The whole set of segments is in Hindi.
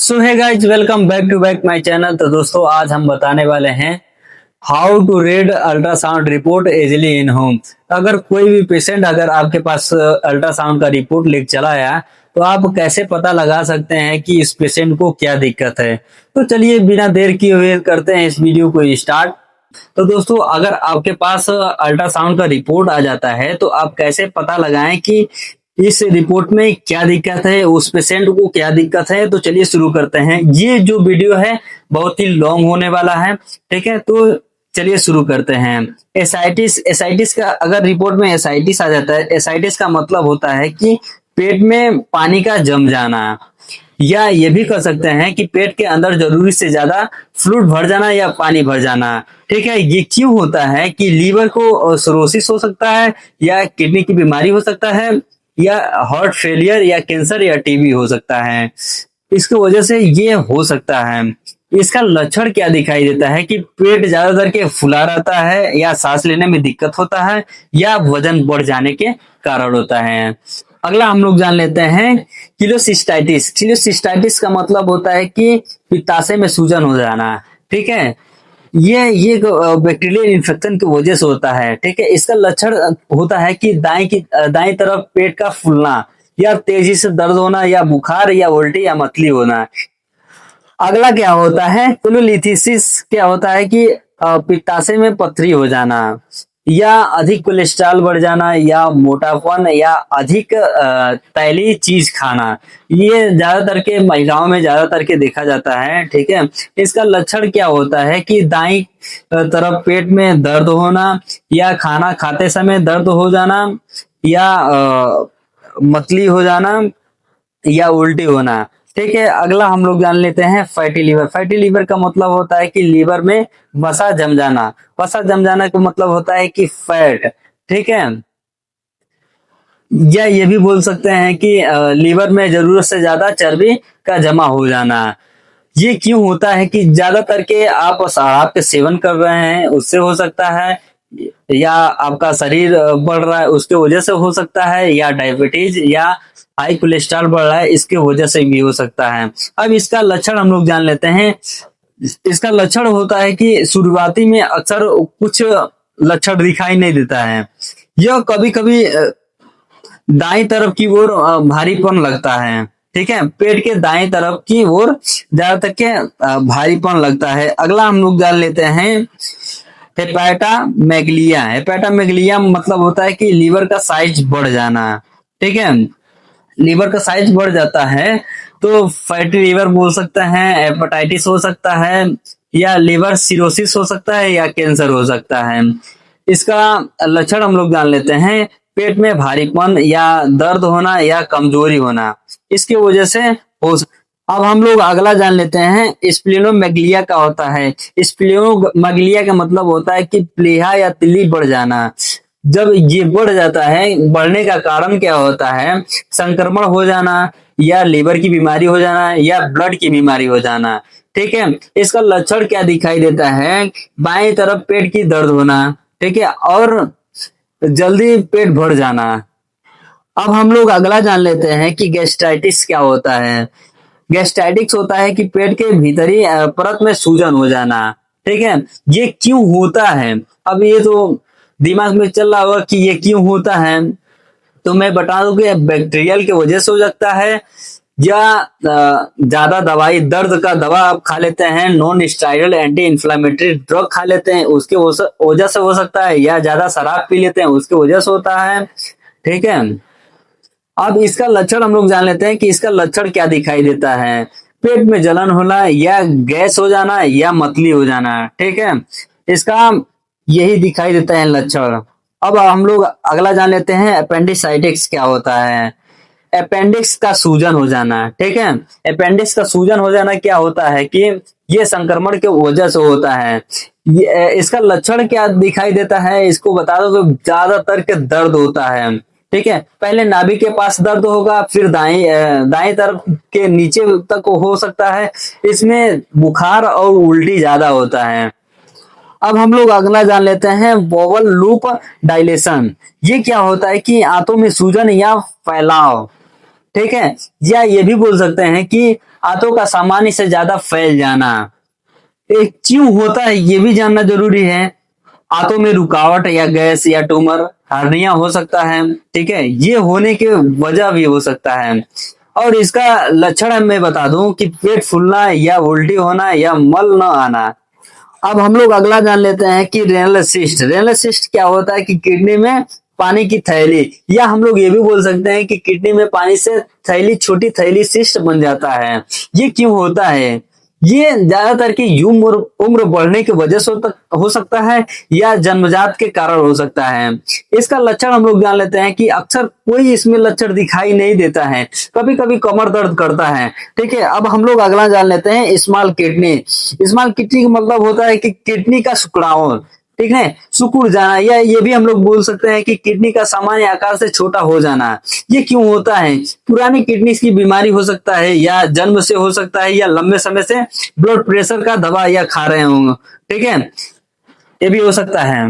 So hi guys, welcome back to back my channel. तो दोस्तों, आज हम बताने वाले हैं how to read ultrasound report easily in home. अगर कोई भी पेशेंट अगर आपके पास अल्ट्रासाउंड का रिपोर्ट लेके चला आया तो आप कैसे पता लगा सकते हैं कि इस पेशेंट को क्या दिक्कत है। तो चलिए बिना देर किए हुए करते हैं इस वीडियो को स्टार्ट। तो दोस्तों, अगर आपके पास अल्ट्रासाउंड का रिपोर्ट आ जाता है तो आप कैसे पता लगाएं कि इस रिपोर्ट में क्या दिक्कत है, उस पेशेंट को क्या दिक्कत है। तो चलिए शुरू करते हैं। ये जो वीडियो है बहुत ही लॉन्ग होने वाला है, ठीक है। तो चलिए शुरू करते हैं। एसाइटिस एसाइटिस का अगर रिपोर्ट में एसाइटिस आ जाता है, एसाइटिस का मतलब होता है कि पेट में पानी का जम जाना, या ये भी कह सकते हैं कि पेट के अंदर जरूरी से ज्यादा फ्लूइड भर जाना या पानी भर जाना, ठीक है। ये क्यों होता है कि लीवर को सिरोसिस हो सकता है, या किडनी की बीमारी हो सकता है, या हार्ट फेलियर, या कैंसर, या टीबी हो सकता है। इसकी वजह से ये हो सकता है। इसका लक्षण क्या दिखाई देता है कि पेट ज्यादातर के फुला रहता है, या सांस लेने में दिक्कत होता है, या वजन बढ़ जाने के कारण होता है। अगला हम लोग जान लेते हैं किलोसिस्टाइटिस। किलोसिस्टाइटिस का मतलब होता है कि पित्ताशय में सूजन हो जाना, ठीक है। ये बैक्टीरियल इन्फेक्शन की वजह से होता है, ठीक है। इसका लक्षण होता है कि दाएं तरफ पेट का फूलना, या तेजी से दर्द होना, या बुखार, या उल्टी, या मतली होना। अगला क्या होता है कोलोलिथिसिस। क्या होता है कि पित्ताशय में पथरी हो जाना, या अधिक कोलेस्ट्रॉल बढ़ जाना, या मोटापन, या अधिक तैलीय चीज खाना। ये ज्यादातर के महिलाओं में ज्यादातर के देखा जाता है, ठीक है। इसका लक्षण क्या होता है कि दाईं तरफ पेट में दर्द होना, या खाना खाते समय दर्द हो जाना, या मतली हो जाना, या उल्टी होना, ठीक है। अगला हम लोग जान लेते हैं फैटी लीवर। फैटी लीवर का मतलब होता है कि लीवर में वसा जम जाना। वसा जम जाना का मतलब होता है कि फैट, ठीक है। या ये भी बोल सकते हैं कि लीवर में जरूरत से ज्यादा चर्बी का जमा हो जाना। ये क्यों होता है कि ज्यादातर के आप शराब के सेवन कर रहे हैं उससे हो सकता है, या आपका शरीर बढ़ रहा है उसके वजह से हो सकता है, या डायबिटीज या हाई कोलेस्ट्रॉल बढ़ रहा है इसके वजह से भी हो सकता है। अब इसका लक्षण हम लोग जान लेते हैं। इसका लक्षण होता है कि शुरुआती में अक्सर कुछ लक्षण दिखाई नहीं देता है। यह कभी कभी दाईं तरफ की ओर भारीपन लगता है, ठीक है। पेट के दाईं तरफ की ओर ज्यादातर के भारीपन लगता है। अगला हम लोग जान लेते हैं हेपेटामेगलिया। हेपेटामेगलिया मतलब होता है कि लीवर का साइज बढ़ जाना, ठीक है। लीवर का साइज बढ़ जाता है तो फैटी लीवर बोल सकते हैं, हेपेटाइटिस हो सकता है, या लीवर सिरोसिस हो सकता है, या कैंसर हो सकता है। इसका लक्षण हम लोग जान लेते हैं। पेट में भारीपन, या दर्द होना, या कमजोरी होना, इसकी वजह से हो। अब हम लोग अगला जान लेते हैं स्प्लेनोमेगलिया का होता है। स्प्लेनोमेगलिया का मतलब होता है कि प्लीहा या तिल्ली बढ़ जाना। जब ये बढ़ जाता है, बढ़ने का कारण क्या होता है, संक्रमण हो जाना, या लीवर की बीमारी हो जाना, या ब्लड की बीमारी हो जाना, ठीक है। इसका लक्षण क्या दिखाई देता है, बाएं तरफ पेट की दर्द होना, ठीक है, और जल्दी पेट भर जाना। अब हम लोग अगला जान लेते हैं कि गैस्ट्राइटिस क्या होता है। गैस्ट्राइटिस होता है कि पेट के भीतरी परत में सूजन हो जाना, ठीक है। ये क्यों होता है, अब ये तो दिमाग में चल रहा होगा कि ये क्यों होता है। तो मैं बता दूं कि बैक्टीरियल की वजह से हो सकता है, या ज्यादा दवाई, दर्द का दवा आप खा लेते हैं, non steroidal anti inflammatory drug खा लेते हैं उसके वजह से हो सकता है, या ज्यादा शराब पी लेते हैं उसके वजह से होता है, ठीक है। अब इसका लक्षण हम लोग जान लेते हैं कि इसका लक्षण क्या दिखाई देता है। पेट में जलन होना, या गैस हो जाना, या मतली हो जाना, ठीक है। इसका यही दिखाई देता है लक्षण। अब हम लोग अगला जान लेते हैं अपेंडिसाइटिस क्या होता है। अपेंडिक्स का सूजन हो जाना, ठीक है। अपेंडिक्स का सूजन हो जाना क्या होता है कि ये संक्रमण के वजह से होता है। इसका लक्षण क्या दिखाई देता है, इसको बता दो तो ज्यादातर के दर्द होता है, ठीक है। पहले नाभि के पास दर्द होगा, फिर दाएं तरफ के नीचे तक हो सकता है। इसमें बुखार और उल्टी ज्यादा होता है। अब हम लोग अगला जान लेते हैं बोवल लूप डायलेशन। ये क्या होता है कि आंतों में सूजन या फैलाव, ठीक है। या ये भी बोल सकते हैं कि आंतों का सामान्य से ज्यादा फैल जाना। क्यों होता है ये भी जानना जरूरी है। आंतों में रुकावट या गैस या ट्यूमर, हार्निया हो सकता है, ठीक है, ये होने के वजह भी हो सकता है। और इसका लक्षण मैं बता दूं कि पेट फूलना या उल्टी होना या मल न आना। अब हम लोग अगला जान लेते हैं कि रेनल सिस्ट। रेनल सिस्ट क्या होता है कि किडनी में पानी की थैली, या हम लोग ये भी बोल सकते हैं कि किडनी में पानी से थैली, छोटी थैली सिस्ट बन जाता है। ये क्यों होता है? ये ज्यादातर की उम्र बढ़ने की वजह से हो सकता है या जन्मजात के कारण हो सकता है। इसका लक्षण हम लोग जान लेते हैं कि अक्सर कोई इसमें लक्षण दिखाई नहीं देता है, कभी कभी कमर दर्द करता है, ठीक है। अब हम लोग अगला जान लेते हैं स्मॉल किडनी। स्मॉल किडनी का मतलब होता है कि किडनी का सिकुड़ाव, ठीक है, सिकुड़ जाना, या ये भी हम लोग बोल सकते हैं कि किडनी का सामान्य आकार से छोटा हो जाना। ये क्यों होता है? पुरानी किडनी की बीमारी हो सकता है, या जन्म से हो सकता है, या लंबे समय से ब्लड प्रेशर का दवा या खा रहे होंगे, ठीक है, ये भी हो सकता है।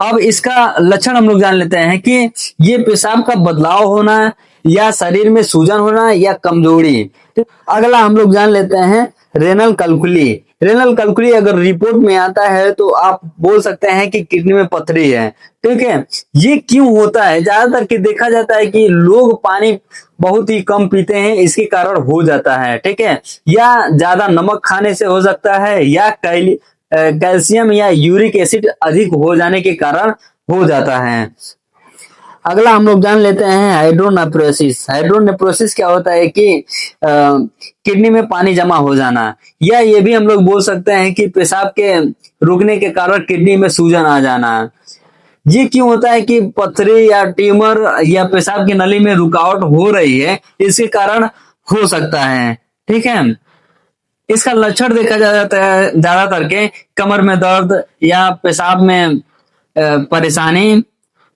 अब इसका लक्षण हम लोग जान लेते हैं कि ये पेशाब का बदलाव होना, या शरीर में सूजन होना, या कमजोरी। अगला हम लोग जान लेते हैं रेनल कलकुली। रेनल कलकुली अगर रिपोर्ट में आता है तो आप बोल सकते हैं कि किडनी में पथरी है, ठीक है। ये क्यों होता है? ज्यादातर कि देखा जाता है कि लोग पानी बहुत ही कम पीते हैं, इसके कारण हो जाता है, ठीक है। या ज्यादा नमक खाने से हो सकता है, या कैल्शियम या यूरिक एसिड अधिक हो जाने के कारण हो जाता है। अगला हम लोग जान लेते हैं हाइड्रोनेफ्रोसिस। हाइड्रोनेफ्रोसिस क्या होता है कि किडनी में पानी जमा हो जाना, या ये भी हम लोग बोल सकते हैं कि पेशाब के रुकने के कारण किडनी में सूजन आ जाना। ये क्यों होता है कि पथरी या ट्यूमर या पेशाब की नली में रुकावट हो रही है, इसके कारण हो सकता है, ठीक है। इसका लक्षण देखा जाता है ज्यादातर के कमर में दर्द, या पेशाब में परेशानी,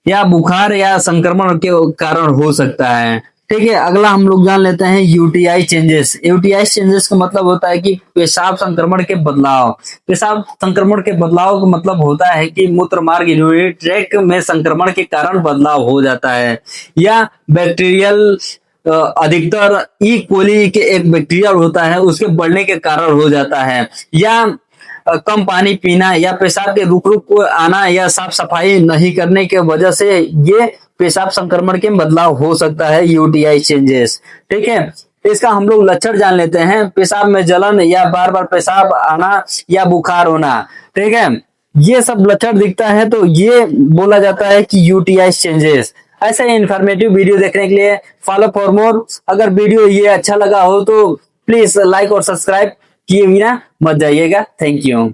या बुखार या संक्रमण के कारण हो सकता है, ठीक है। अगला हम लोग जान लेते हैं यूटीआई चेंजेस। यूटीआई चेंजेस का मतलब होता है कि पेशाब संक्रमण के बदलाव। पेशाब संक्रमण के बदलाव का मतलब होता है कि मूत्र मार्ग यूरिनरी ट्रैक्ट में संक्रमण के कारण बदलाव हो जाता है, या बैक्टीरियल, अधिकतर ई कोली के एक बैक्टीरिया होता है, उसके बढ़ने के कारण हो जाता है, या कम पानी पीना, या पेशाब के रुक रुक को आना, या साफ सफाई नहीं करने के वजह से ये पेशाब संक्रमण के बदलाव हो सकता है, यूटीआई चेंजेस, ठीक है। इसका हम लोग लक्षण जान लेते हैं। पेशाब में जलन, या बार बार पेशाब आना, या बुखार होना, ठीक है, ये सब लक्षण दिखता है तो ये बोला जाता है कि यूटीआई चेंजेस। ऐसे इन्फॉर्मेटिव वीडियो देखने के लिए फॉलो फॉर मोर। अगर वीडियो ये अच्छा लगा हो तो प्लीज लाइक और सब्सक्राइब किए बिना मत जाइएगा। Thank you.